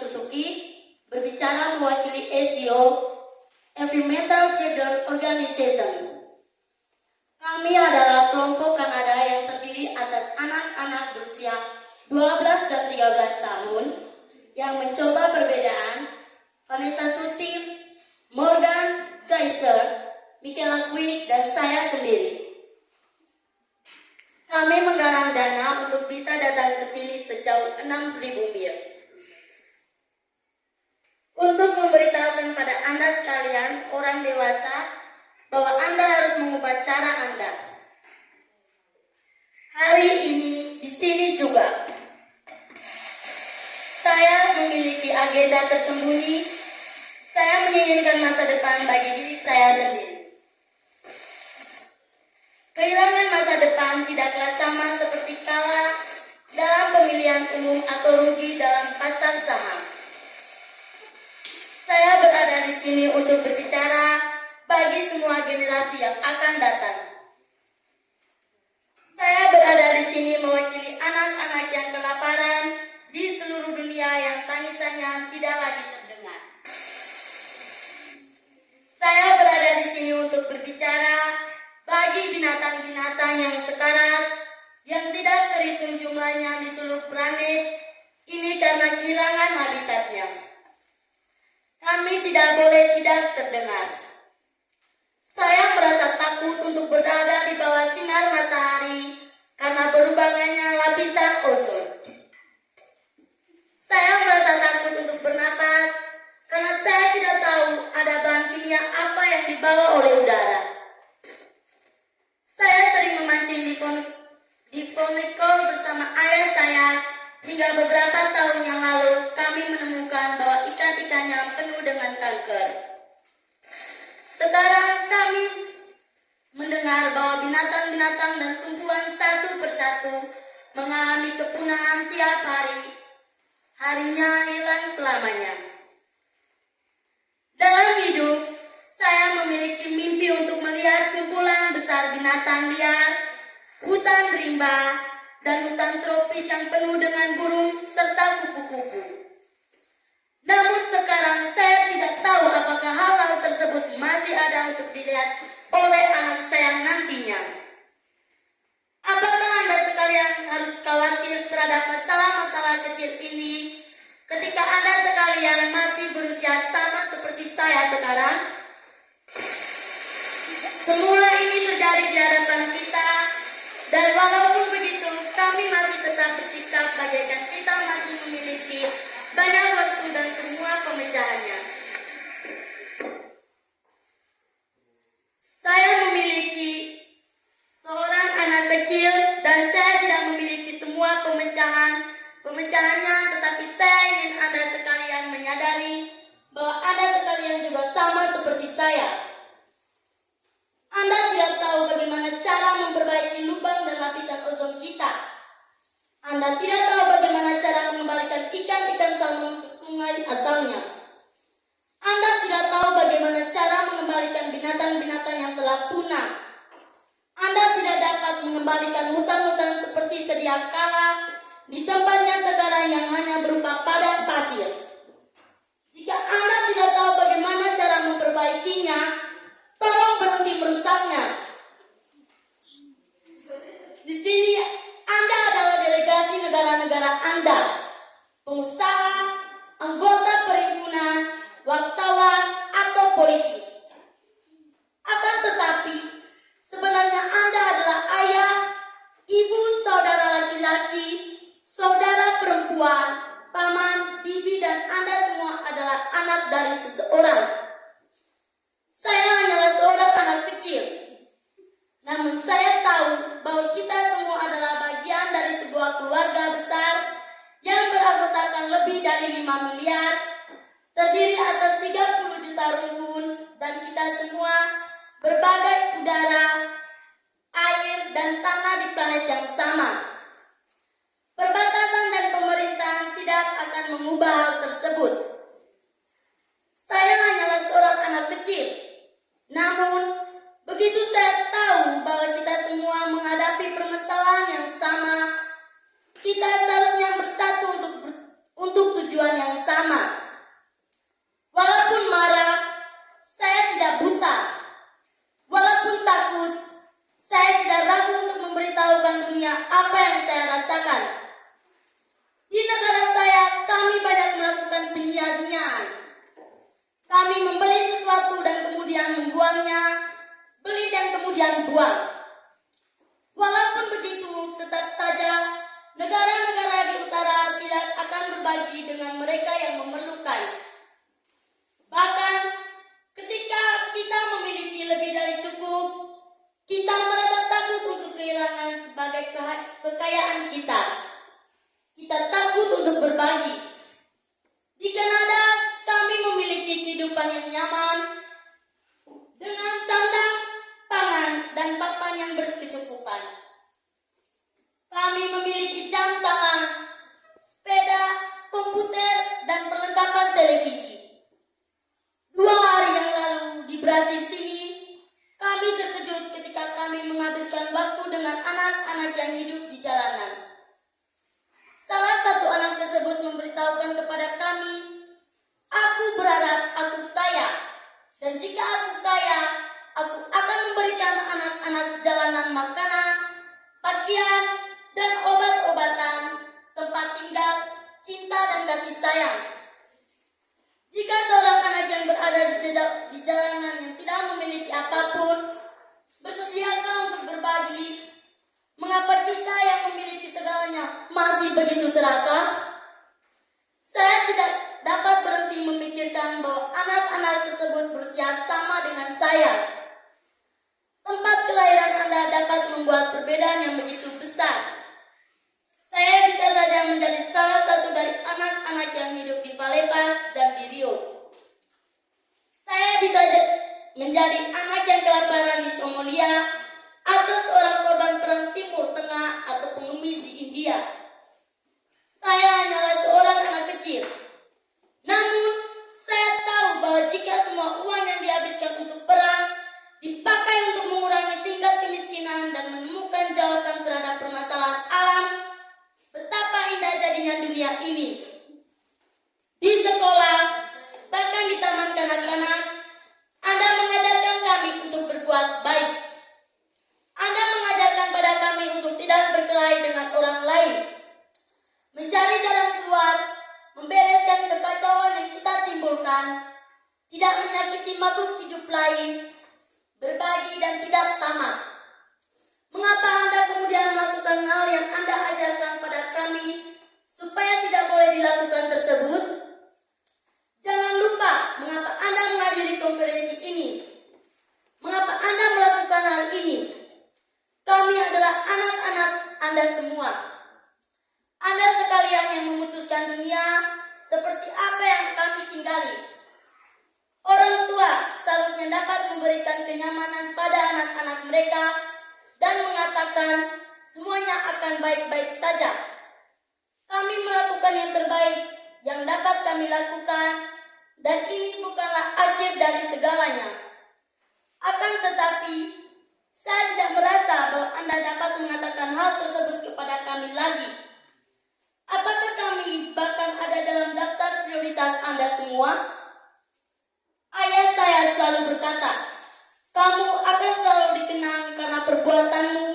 Suzuki berbicara mewakili ECO, Environmental Children Organization. Kami adalah kelompok Kanada yang terdiri atas anak-anak berusia 12 dan 13 tahun yang mencoba perbedaan. Vanessa Sutim, Morgan Geister, Michaela Quick, dan saya sendiri. Kami menggalang dana untuk bisa datang ke sini sejauh 6.000 mil. Untuk memberitahukan pada Anda sekalian, orang dewasa, bahwa Anda harus mengubah cara Anda. Hari ini, di sini juga, saya memiliki agenda tersembunyi. Saya menginginkan masa depan bagi diri saya sendiri. Kehilangan masa depan tidaklah sama seperti kalah dalam pemilihan umum atau rugi dalam pasar saham. Saya berada di sini untuk berbicara bagi semua generasi yang akan datang. Saya berada di sini mewakili anak-anak yang kelaparan di seluruh dunia yang tangisannya tidak lagi terdengar. Saya berada di sini untuk berbicara bagi binatang-binatang yang sekarat, yang tidak terhitung jumlahnya di seluruh planet ini karena kehilangan habitatnya. Kami tidak boleh tidak terdengar. Saya merasa takut untuk berada di bawah sinar matahari karena berubahnya lapisan ozon. Saya merasa takut untuk bernapas karena saya tidak tahu ada bahan kimia apa yang dibawa oleh udara. Saya sering memancing di Fonico bersama ayah saya, hingga beberapa tahun yang lalu kami menemukan bahwa ikan-ikannya penuh dengan kanker. Sekarang kami mendengar bahwa binatang-binatang dan tumbuhan satu persatu mengalami kepunahan tiap hari. Harinya hilang selamanya. Dalam hidup, saya memiliki mimpi untuk melihat kumpulan besar binatang liar, hutan rimba, dan hutan tropis yang penuh dengan burung serta kupu-kupu. Namun sekarang saya tidak tahu apakah hal-hal tersebut masih ada untuk dilihat oleh anak saya nantinya. Apakah Anda sekalian harus khawatir terhadap masalah-masalah kecil ini ketika Anda sekalian masih berusia sama seperti saya sekarang? Semua ini terjadi di hadapan kita, dan walaupun begitu, kami masih tetap bersikap bagaikan kita masih memiliki banyak waktu dan semua pemecahannya. Saya memiliki seorang anak kecil dan saya tidak memiliki semua pemecahannya, tetapi saya ingin Anda sekalian menyadari bahwa Anda sekalian juga sama seperti saya. Anda tidak tahu bagaimana cara memperbaiki lubang dan lapisan ozon kita. Anda tidak tahu bagaimana cara mengembalikan ikan-ikan salmon ke sungai asalnya. Anda tidak tahu bagaimana cara mengembalikan binatang-binatang yang telah punah. Anda tidak dapat mengembalikan hutan-hutan seperti sedia kala di tempatnya sekarang yang hanya berupa padang pasir. Jika Anda tidak tahu bagaimana cara memperbaikinya, tolong berhenti merusaknya. Di sini Anda adalah delegasi negara-negara Anda, pengusaha, anggota perhimpunan, wartawan, atau politis. Akan tetapi, sebenarnya Anda adalah ayah, ibu, saudara laki-laki, saudara perempuan, paman, bibi, dan Anda semua adalah anak dari seseorang. Saya hanyalah seorang anak kecil. Namun saya tahu bahwa kita semua adalah bagian dari sebuah keluarga besar yang beranggotakan lebih dari 5 miliar, terdiri atas 30 juta rumpun, dan kita semua berbagai udara, air, dan tanah di planet yang sama. Perbatasan dan pemerintahan tidak akan mengubah hal tersebut. Saya hanyalah seorang anak kecil. Namun, begitu saya tahu bahwa kita semua menghadapi permasalahan yang sama, kita seharusnya bersatu untuk tujuan yang sama. televisi. 2 hari yang lalu di Brasil sini, kami terkejut ketika kami menghabiskan waktu dengan anak-anak yang hidup di jalanan. Salah satu anak tersebut memberitahukan kepada kami, "Aku berharap aku kaya, dan jika aku kaya, aku akan memberikan anak-anak jalanan makanan, pakaian, dan obat-obatan, tempat tinggal, cinta, dan kasih sayang." Jika seorang anak yang berada di jalanan yang tidak memiliki apapun bersediakah untuk berbagi, mengapa kita yang memiliki segalanya masih begitu serakah? Saya tidak dapat berhenti memikirkan bahwa anak-anak tersebut berusia sama dengan saya. Tempat kelahiran Anda dapat membuat perbedaan yang begitu besar. Saya bisa saja menjadi salah satu dari anak-anak yang hidup di Valepas dan di Rio. Saya bisa menjadi anak yang kelaparan di Somalia, atau seorang korban perang Timur Tengah atau pengemis di India. Saya hanyalah seorang anak kecil. Namun, saya tahu bahwa jika semua uang yang dihabiskan untuk perang dipakai untuk mengurangi tingkat kemiskinan dan menemukan jawaban terhadap permasalahan alam, betapa indah jadinya dunia ini. Di sekolah, bahkan di taman kanak-kanak, Anda mengajarkan kami untuk berbuat baik. Anda mengajarkan pada kami untuk tidak berkelahi dengan orang lain, mencari jalan keluar, membereskan kekacauan yang kita timbulkan, tidak menyakiti makhluk hidup lain, berbagi dan tidak tamak. Mengapa Anda kemudian melakukan hal yang Anda ajarkan pada kami supaya tidak boleh dilakukan tersebut? Jangan lupa mengapa Anda menghadiri konferensi ini. Mengapa Anda melakukan hal ini? Kami adalah anak-anak Anda semua. Anda sekalian yang memutuskan dunia seperti apa yang kami tinggali. Orang tua seharusnya dapat memberikan kenyamanan pada anak-anak mereka dan mengatakan semuanya akan baik-baik saja. Kami melakukan yang terbaik yang dapat kami lakukan, dan ini bukanlah akhir dari segalanya. Akan tetapi, saya tidak merasa bahwa Anda dapat mengatakan hal tersebut kepada kami lagi. Apakah kami bahkan ada dalam daftar prioritas Anda semua? Ayah saya selalu berkata, "Kamu akan selalu dikenang karena perbuatanmu